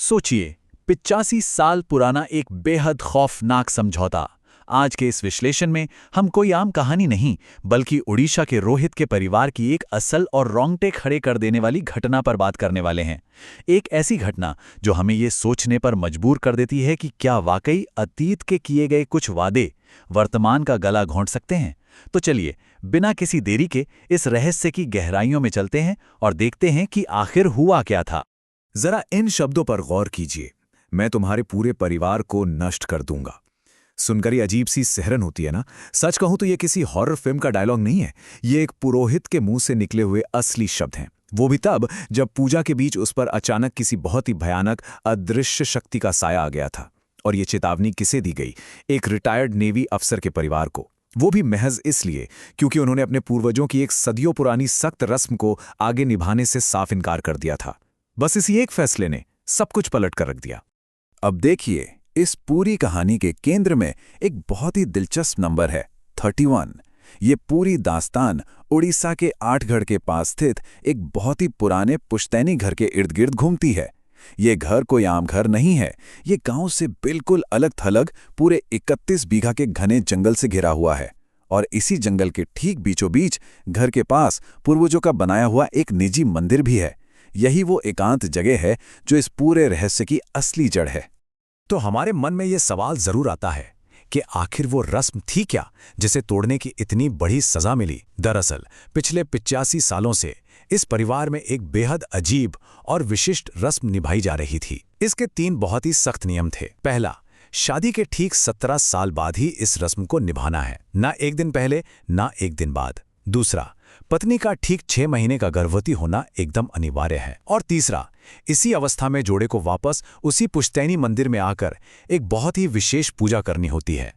सोचिए, 85 साल पुराना एक बेहद खौफनाक समझौता। आज के इस विश्लेषण में हम कोई आम कहानी नहीं, बल्कि उड़ीसा के रोहित के परिवार की एक असल और रोंगटे खड़े कर देने वाली घटना पर बात करने वाले हैं। एक ऐसी घटना जो हमें ये सोचने पर मजबूर कर देती है कि क्या वाकई अतीत के किए गए कुछ वादे वर्तमान का गला घोंट सकते हैं। तो चलिए, बिना किसी देरी के इस रहस्य की गहराइयों में चलते हैं और देखते हैं कि आखिर हुआ क्या था। जरा इन शब्दों पर गौर कीजिए, मैं तुम्हारे पूरे परिवार को नष्ट कर दूंगा। सुनकर ये अजीब सी सिहरन होती है ना। सच कहूं तो ये किसी हॉरर फिल्म का डायलॉग नहीं है, ये एक पुरोहित के मुंह से निकले हुए असली शब्द हैं। वो भी तब जब पूजा के बीच उस पर अचानक किसी बहुत ही भयानक अदृश्य शक्ति का साया आ गया था। और ये चेतावनी किसे दी गई? एक रिटायर्ड नेवी अफसर के परिवार को, वो भी महज इसलिए क्योंकि उन्होंने अपने पूर्वजों की एक सदियों पुरानी सख्त रस्म को आगे निभाने से साफ इनकार कर दिया था। बस इसी एक फैसले ने सब कुछ पलट कर रख दिया। अब देखिए, इस पूरी कहानी के केंद्र में एक बहुत ही दिलचस्प नंबर है, 31। ये पूरी दास्तान उड़ीसा के आठगढ़ के पास स्थित एक बहुत ही पुराने पुश्तैनी घर के इर्द गिर्द घूमती है। ये घर कोई आम घर नहीं है, ये गांव से बिल्कुल अलग थलग पूरे 31 बीघा के घने जंगल से घिरा हुआ है। और इसी जंगल के ठीक बीचों बीच घर के पास पूर्वजों का बनाया हुआ एक निजी मंदिर भी है। यही वो एकांत जगह है जो इस पूरे रहस्य की असली जड़ है। तो हमारे मन में ये सवाल जरूर आता है कि आखिर वो रस्म थी क्या जिसे तोड़ने की इतनी बड़ी सजा मिली। दरअसल पिछले 85 सालों से इस परिवार में एक बेहद अजीब और विशिष्ट रस्म निभाई जा रही थी। इसके 3 बहुत ही सख्त नियम थे। पहला, शादी के ठीक 17 साल बाद ही इस रस्म को निभाना है, ना एक दिन पहले ना एक दिन बाद। दूसरा, पत्नी का ठीक 6 महीने का गर्भवती होना एकदम अनिवार्य है। और तीसरा, इसी अवस्था में जोड़े को वापस उसी पुश्तैनी मंदिर में आकर एक बहुत ही विशेष पूजा करनी होती है।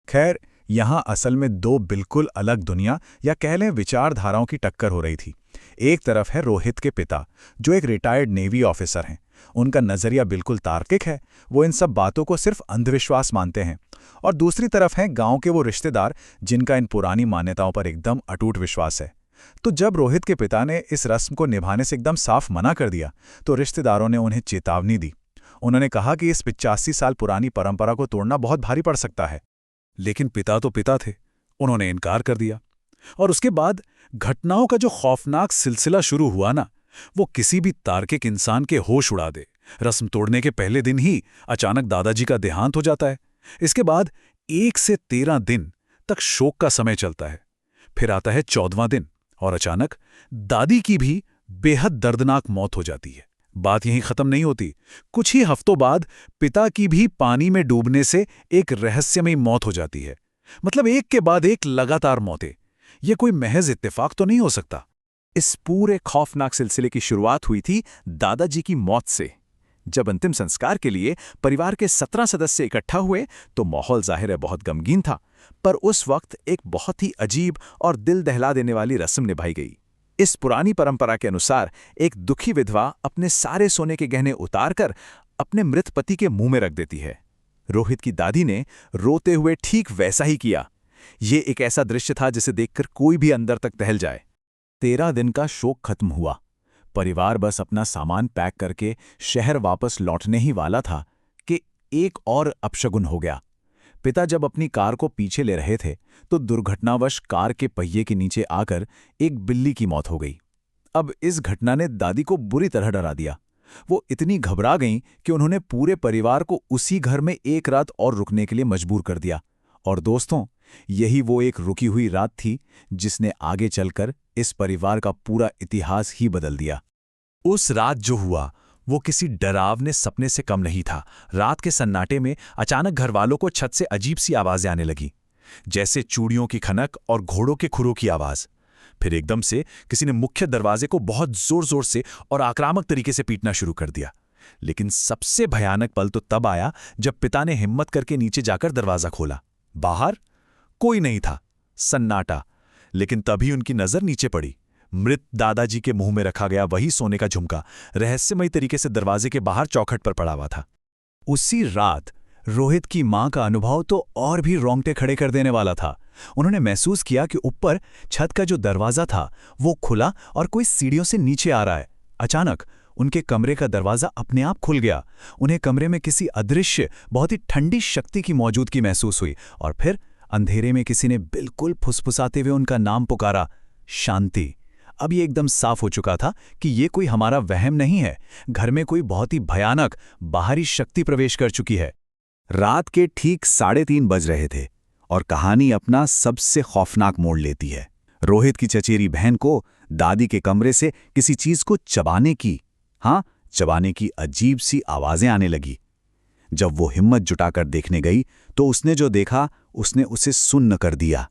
खैर, यहाँ असल में 2 बिल्कुल अलग दुनिया या कह लें विचारधाराओं की टक्कर हो रही थी। एक तरफ है रोहित के पिता, जो एक रिटायर्ड नेवी ऑफिसर हैं। उनका नजरिया बिल्कुल तार्किक है, वो इन सब बातों को सिर्फ अंधविश्वास मानते हैं। और दूसरी तरफ हैं गांव के वो रिश्तेदार जिनका इन पुरानी मान्यताओं पर एकदम अटूट विश्वास है। तो जब रोहित के पिता ने इस रस्म को निभाने से एकदम साफ मना कर दिया, तो रिश्तेदारों ने उन्हें चेतावनी दी। उन्होंने कहा कि इस 85 साल पुरानी परंपरा को तोड़ना बहुत भारी पड़ सकता है। लेकिन पिता तो पिता थे, उन्होंने इनकार कर दिया। और उसके बाद घटनाओं का जो खौफनाक सिलसिला शुरू हुआ ना, वो किसी भी तार्किक इंसान के होश उड़ा दे। रस्म तोड़ने के पहले दिन ही अचानक दादाजी का देहांत हो जाता है। इसके बाद 1 से 13 दिन तक शोक का समय चलता है। फिर आता है 14वां दिन और अचानक दादी की भी बेहद दर्दनाक मौत हो जाती है। बात यहीं खत्म नहीं होती। कुछ ही हफ्तों बाद पिता की भी पानी में डूबने से एक रहस्यमयी मौत हो जाती है। मतलब एक के बाद एक लगातार मौतें। यह कोई महज इत्तेफाक तो नहीं हो सकता। इस पूरे खौफनाक सिलसिले की शुरुआत हुई थी दादाजी की मौत से। जब अंतिम संस्कार के लिए परिवार के 17 सदस्य इकट्ठा हुए तो माहौल जाहिर है बहुत गमगीन था। पर उस वक्त एक बहुत ही अजीब और दिल दहला देने वाली रस्म निभाई गई। इस पुरानी परंपरा के अनुसार एक दुखी विधवा अपने सारे सोने के गहने उतारकर अपने मृत पति के मुंह में रख देती है। रोहित की दादी ने रोते हुए ठीक वैसा ही किया। ये एक ऐसा दृश्य था जिसे देखकर कोई भी अंदर तक टहल जाए। 13 दिन का शोक खत्म हुआ। परिवार बस अपना सामान पैक करके शहर वापस लौटने ही वाला था कि एक और अपशगुन हो गया। पिता जब अपनी कार को पीछे ले रहे थे तो दुर्घटनावश कार के पहिए के नीचे आकर एक बिल्ली की मौत हो गई। अब इस घटना ने दादी को बुरी तरह डरा दिया। वो इतनी घबरा गईं कि उन्होंने पूरे परिवार को उसी घर में एक रात और रुकने के लिए मजबूर कर दिया। और दोस्तों, यही वो एक रुकी हुई रात थी जिसने आगे चलकर इस परिवार का पूरा इतिहास ही बदल दिया। उस रात जो हुआ वो किसी डरावने सपने से कम नहीं था। रात के सन्नाटे में अचानक घरवालों को छत से अजीब सी आवाजें आने लगी, जैसे चूड़ियों की खनक और घोड़ों के खुरों की आवाज। फिर एकदम से किसी ने मुख्य दरवाजे को बहुत जोर जोर से और आक्रामक तरीके से पीटना शुरू कर दिया। लेकिन सबसे भयानक पल तो तब आया जब पिता ने हिम्मत करके नीचे जाकर दरवाजा खोला। बाहर कोई नहीं था, सन्नाटा। लेकिन तभी उनकी नजर नीचे पड़ी। मृत दादाजी के मुंह में रखा गया वही सोने का झुमका रहस्यमयी तरीके से दरवाजे के बाहर चौखट पर पड़ा हुआ था। उसी रात रोहित की मां का अनुभव तो और भी रोंगटे खड़े कर देने वाला था। उन्होंने महसूस किया कि ऊपर छत का जो दरवाजा था वो खुला और कोई सीढ़ियों से नीचे आ रहा है। अचानक उनके कमरे का दरवाज़ा अपने आप खुल गया। उन्हें कमरे में किसी अदृश्य, बहुत ही ठंडी शक्ति की मौजूदगी महसूस हुई और फिर अंधेरे में किसी ने बिल्कुल फुसफुसाते हुए उनका नाम पुकारा, शांति। अब ये एकदम साफ हो चुका था कि ये कोई हमारा वहम नहीं है। घर में कोई बहुत ही भयानक बाहरी शक्ति प्रवेश कर चुकी है। रात के ठीक 3:30 बज रहे थे और कहानी अपना सबसे खौफनाक मोड़ लेती है। रोहित की चचेरी बहन को दादी के कमरे से किसी चीज को चबाने की अजीब सी आवाजें आने लगी। जब वो हिम्मत जुटाकर देखने गई तो उसने जो देखा उसने उसे सुन्न कर दिया।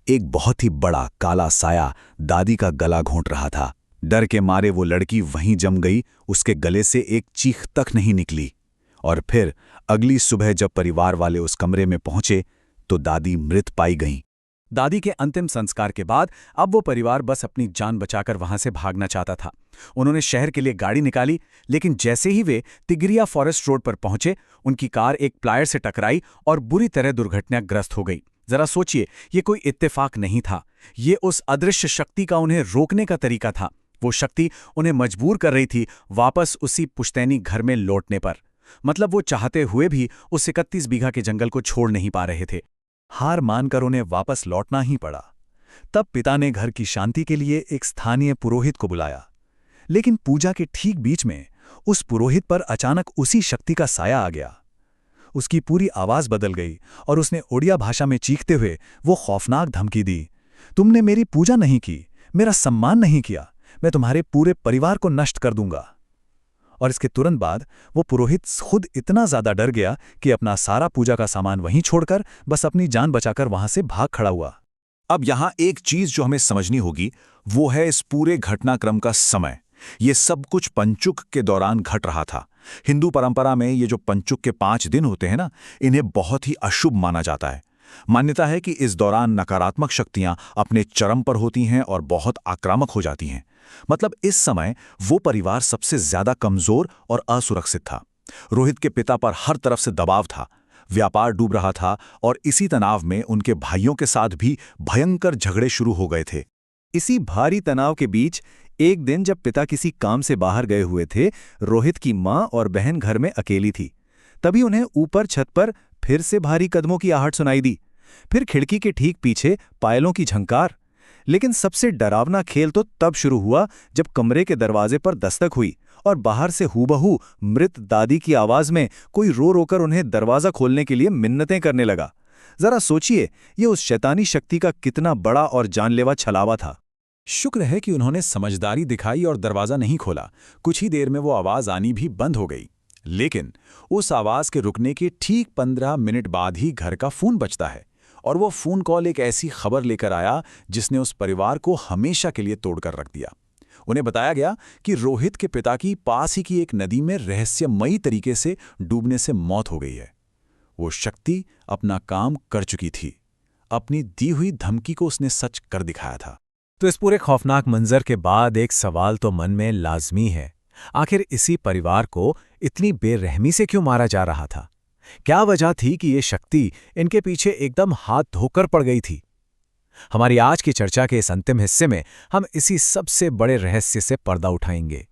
एक बहुत ही बड़ा काला साया दादी का गला घोंट रहा था। डर के मारे वो लड़की वहीं जम गई, उसके गले से एक चीख तक नहीं निकली। और फिर अगली सुबह जब परिवार वाले उस कमरे में पहुंचे तो दादी मृत पाई गईं। दादी के अंतिम संस्कार के बाद अब वो परिवार बस अपनी जान बचाकर वहां से भागना चाहता था। उन्होंने शहर के लिए गाड़ी निकाली, लेकिन जैसे ही वे तिगरिया फॉरेस्ट रोड पर पहुंचे, उनकी कार एक प्लायर से टकराई और बुरी तरह दुर्घटनाग्रस्त हो गई। जरा सोचिए, ये कोई इत्तेफाक नहीं था, ये उस अदृश्य शक्ति का उन्हें रोकने का तरीका था। वो शक्ति उन्हें मजबूर कर रही थी वापस उसी पुश्तैनी घर में लौटने पर। मतलब वो चाहते हुए भी उस 31 बीघा के जंगल को छोड़ नहीं पा रहे थे। हार मानकर उन्हें वापस लौटना ही पड़ा। तब पिता ने घर की शांति के लिए एक स्थानीय पुरोहित को बुलाया, लेकिन पूजा के ठीक बीच में उस पुरोहित पर अचानक उसी शक्ति का साया आ गया। उसकी पूरी आवाज बदल गई और उसने ओडिया भाषा में चीखते हुए वो खौफनाक धमकी दी, तुमने मेरी पूजा नहीं की, मेरा सम्मान नहीं किया, मैं तुम्हारे पूरे परिवार को नष्ट कर दूंगा। और इसके तुरंत बाद वो पुरोहित खुद इतना ज्यादा डर गया कि अपना सारा पूजा का सामान वहीं छोड़कर बस अपनी जान बचाकर वहां से भाग खड़ा हुआ। अब यहां एक चीज जो हमें समझनी होगी वो है इस पूरे घटनाक्रम का समय। ये सब कुछ पंचुक के दौरान घट रहा था। हिंदू परंपरा में ये जो पंचुक के 5 दिन होते हैं ना, इन्हें बहुत ही अशुभ माना जाता है। मान्यता है कि इस दौरान नकारात्मक शक्तियां अपने चरम पर होती हैं और बहुत आक्रामक हो जाती हैं। मतलब इस समय वो परिवार सबसे ज्यादा कमजोर और असुरक्षित था। रोहित के पिता पर हर तरफ से दबाव था, व्यापार डूब रहा था और इसी तनाव में उनके भाइयों के साथ भी भयंकर झगड़े शुरू हो गए थे। इसी भारी तनाव के बीच एक दिन जब पिता किसी काम से बाहर गए हुए थे, रोहित की मां और बहन घर में अकेली थी। तभी उन्हें ऊपर छत पर फिर से भारी कदमों की आहट सुनाई दी। फिर खिड़की के ठीक पीछे पायलों की झंकार। लेकिन सबसे डरावना खेल तो तब शुरू हुआ जब कमरे के दरवाजे पर दस्तक हुई और बाहर से हूबहू मृत दादी की आवाज में कोई रो रोकर उन्हें दरवाजा खोलने के लिए मिन्नतें करने लगा। जरा सोचिए, ये उस शैतानी शक्ति का कितना बड़ा और जानलेवा छलावा था। शुक्र है कि उन्होंने समझदारी दिखाई और दरवाजा नहीं खोला। कुछ ही देर में वो आवाज आनी भी बंद हो गई। लेकिन उस आवाज के रुकने के ठीक 15 मिनट बाद ही घर का फोन बजता है और वो फोन कॉल एक ऐसी खबर लेकर आया जिसने उस परिवार को हमेशा के लिए तोड़कर रख दिया। उन्हें बताया गया कि रोहित के पिता की पास ही की एक नदी में रहस्यमयी तरीके से डूबने से मौत हो गई है। वो शक्ति अपना काम कर चुकी थी। अपनी दी हुई धमकी को उसने सच कर दिखाया था। तो इस पूरे खौफनाक मंजर के बाद एक सवाल तो मन में लाजमी है, आखिर इसी परिवार को इतनी बेरहमी से क्यों मारा जा रहा था? क्या वजह थी कि ये शक्ति इनके पीछे एकदम हाथ धोकर पड़ गई थी? हमारी आज की चर्चा के इस अंतिम हिस्से में हम इसी सबसे बड़े रहस्य से पर्दा उठाएंगे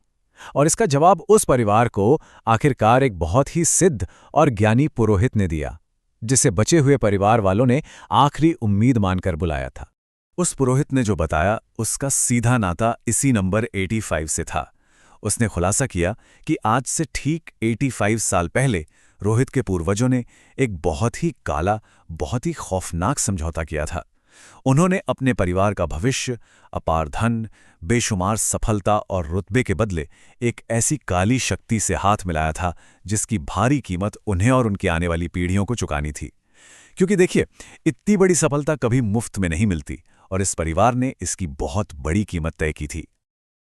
और इसका जवाब उस परिवार को आखिरकार एक बहुत ही सिद्ध और ज्ञानी पुरोहित ने दिया, जिसे बचे हुए परिवार वालों ने आखिरी उम्मीद मानकर बुलाया था। उस पुरोहित ने जो बताया उसका सीधा नाता इसी नंबर 85 से था। उसने खुलासा किया कि आज से ठीक 85 साल पहले रोहित के पूर्वजों ने एक बहुत ही काला, बहुत ही खौफनाक समझौता किया था। उन्होंने अपने परिवार का भविष्य, अपार धन, बेशुमार सफलता और रुतबे के बदले एक ऐसी काली शक्ति से हाथ मिलाया था जिसकी भारी कीमत उन्हें और उनकी आने वाली पीढ़ियों को चुकानी थी। क्योंकि देखिए, इतनी बड़ी सफलता कभी मुफ्त में नहीं मिलती और इस परिवार ने इसकी बहुत बड़ी कीमत तय की थी।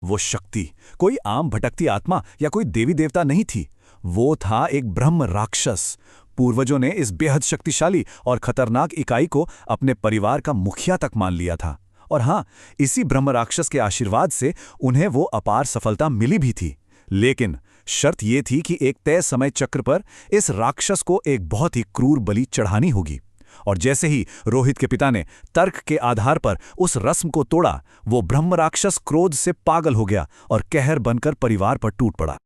वो शक्ति कोई आम भटकती आत्मा या कोई देवी देवता नहीं थी, वो था एक ब्रह्म राक्षस। पूर्वजों ने इस बेहद शक्तिशाली और खतरनाक इकाई को अपने परिवार का मुखिया तक मान लिया था। और हां, इसी ब्रह्म राक्षस के आशीर्वाद से उन्हें वो अपार सफलता मिली भी थी। लेकिन शर्त ये थी कि एक तय समय चक्र पर इस राक्षस को एक बहुत ही क्रूर बलि चढ़ानी होगी। और जैसे ही रोहित के पिता ने तर्क के आधार पर उस रस्म को तोड़ा, वो ब्रह्म राक्षस क्रोध से पागल हो गया और कहर बनकर परिवार पर टूट पड़ा।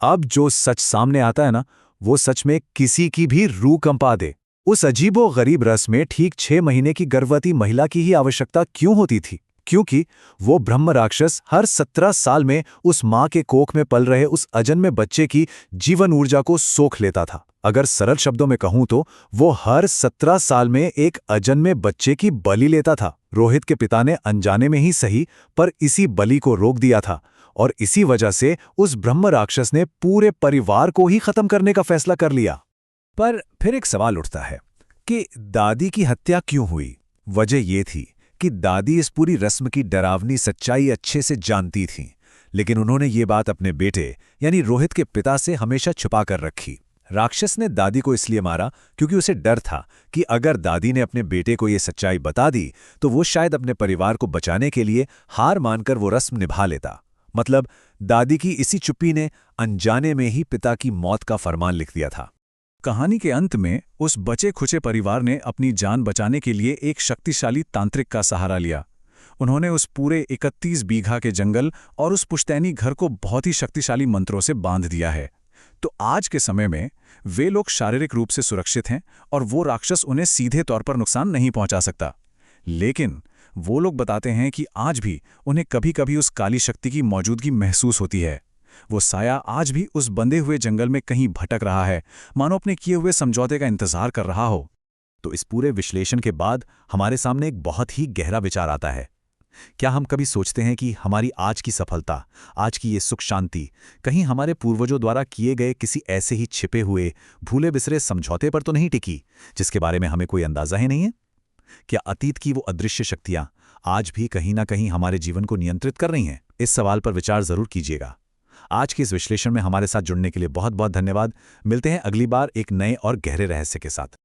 अब जो सच सामने आता है ना, वो सच में किसी की भी रूह कंपा दे। उस अजीबो गरीब रस्म में ठीक 6 महीने की गर्भवती महिला की ही आवश्यकता क्यों होती थी? क्योंकि वो ब्रह्म राक्षस हर 17 साल में उस माँ के कोख में पल रहे उस अजन्मे बच्चे की जीवन ऊर्जा को सोख लेता था। अगर सरल शब्दों में कहूं तो वो हर 17 साल में एक अजन्मे बच्चे की बलि लेता था। रोहित के पिता ने अनजाने में ही सही, पर इसी बलि को रोक दिया था, और इसी वजह से उस ब्रह्म राक्षस ने पूरे परिवार को ही खत्म करने का फैसला कर लिया। पर फिर एक सवाल उठता है कि दादी की हत्या क्यों हुई? वजह ये थी कि दादी इस पूरी रस्म की डरावनी सच्चाई अच्छे से जानती थीं, लेकिन उन्होंने ये बात अपने बेटे यानी रोहित के पिता से हमेशा छुपा कर रखी। राक्षस ने दादी को इसलिए मारा क्योंकि उसे डर था कि अगर दादी ने अपने बेटे को ये सच्चाई बता दी तो वो शायद अपने परिवार को बचाने के लिए हार मानकर वो रस्म निभा लेता। मतलब दादी की इसी चुप्पी ने अनजाने में ही पिता की मौत का फरमान लिख दिया था। कहानी के अंत में उस बचे खुचे परिवार ने अपनी जान बचाने के लिए एक शक्तिशाली तांत्रिक का सहारा लिया। उन्होंने उस पूरे 31 बीघा के जंगल और उस पुश्तैनी घर को बहुत ही शक्तिशाली मंत्रों से बांध दिया है। तो आज के समय में वे लोग शारीरिक रूप से सुरक्षित हैं और वो राक्षस उन्हें सीधे तौर पर नुकसान नहीं पहुंचा सकता। लेकिन वो लोग बताते हैं कि आज भी उन्हें कभी-कभी उस काली शक्ति की मौजूदगी महसूस होती है। वो साया आज भी उस बंधे हुए जंगल में कहीं भटक रहा है, मानो अपने किए हुए समझौते का इंतजार कर रहा हो। तो इस पूरे विश्लेषण के बाद हमारे सामने एक बहुत ही गहरा विचार आता है। क्या हम कभी सोचते हैं कि हमारी आज की सफलता, आज की ये सुख शांति कहीं हमारे पूर्वजों द्वारा किए गए किसी ऐसे ही छिपे हुए, भूले बिसरे समझौते पर तो नहीं टिकी, जिसके बारे में हमें कोई अंदाजा ही नहीं है? क्या अतीत की वो अदृश्य शक्तियां आज भी कहीं ना कहीं हमारे जीवन को नियंत्रित कर रही हैं? इस सवाल पर विचार जरूर कीजिएगा। आज के इस विश्लेषण में हमारे साथ जुड़ने के लिए बहुत बहुत धन्यवाद। मिलते हैं अगली बार एक नए और गहरे रहस्य के साथ।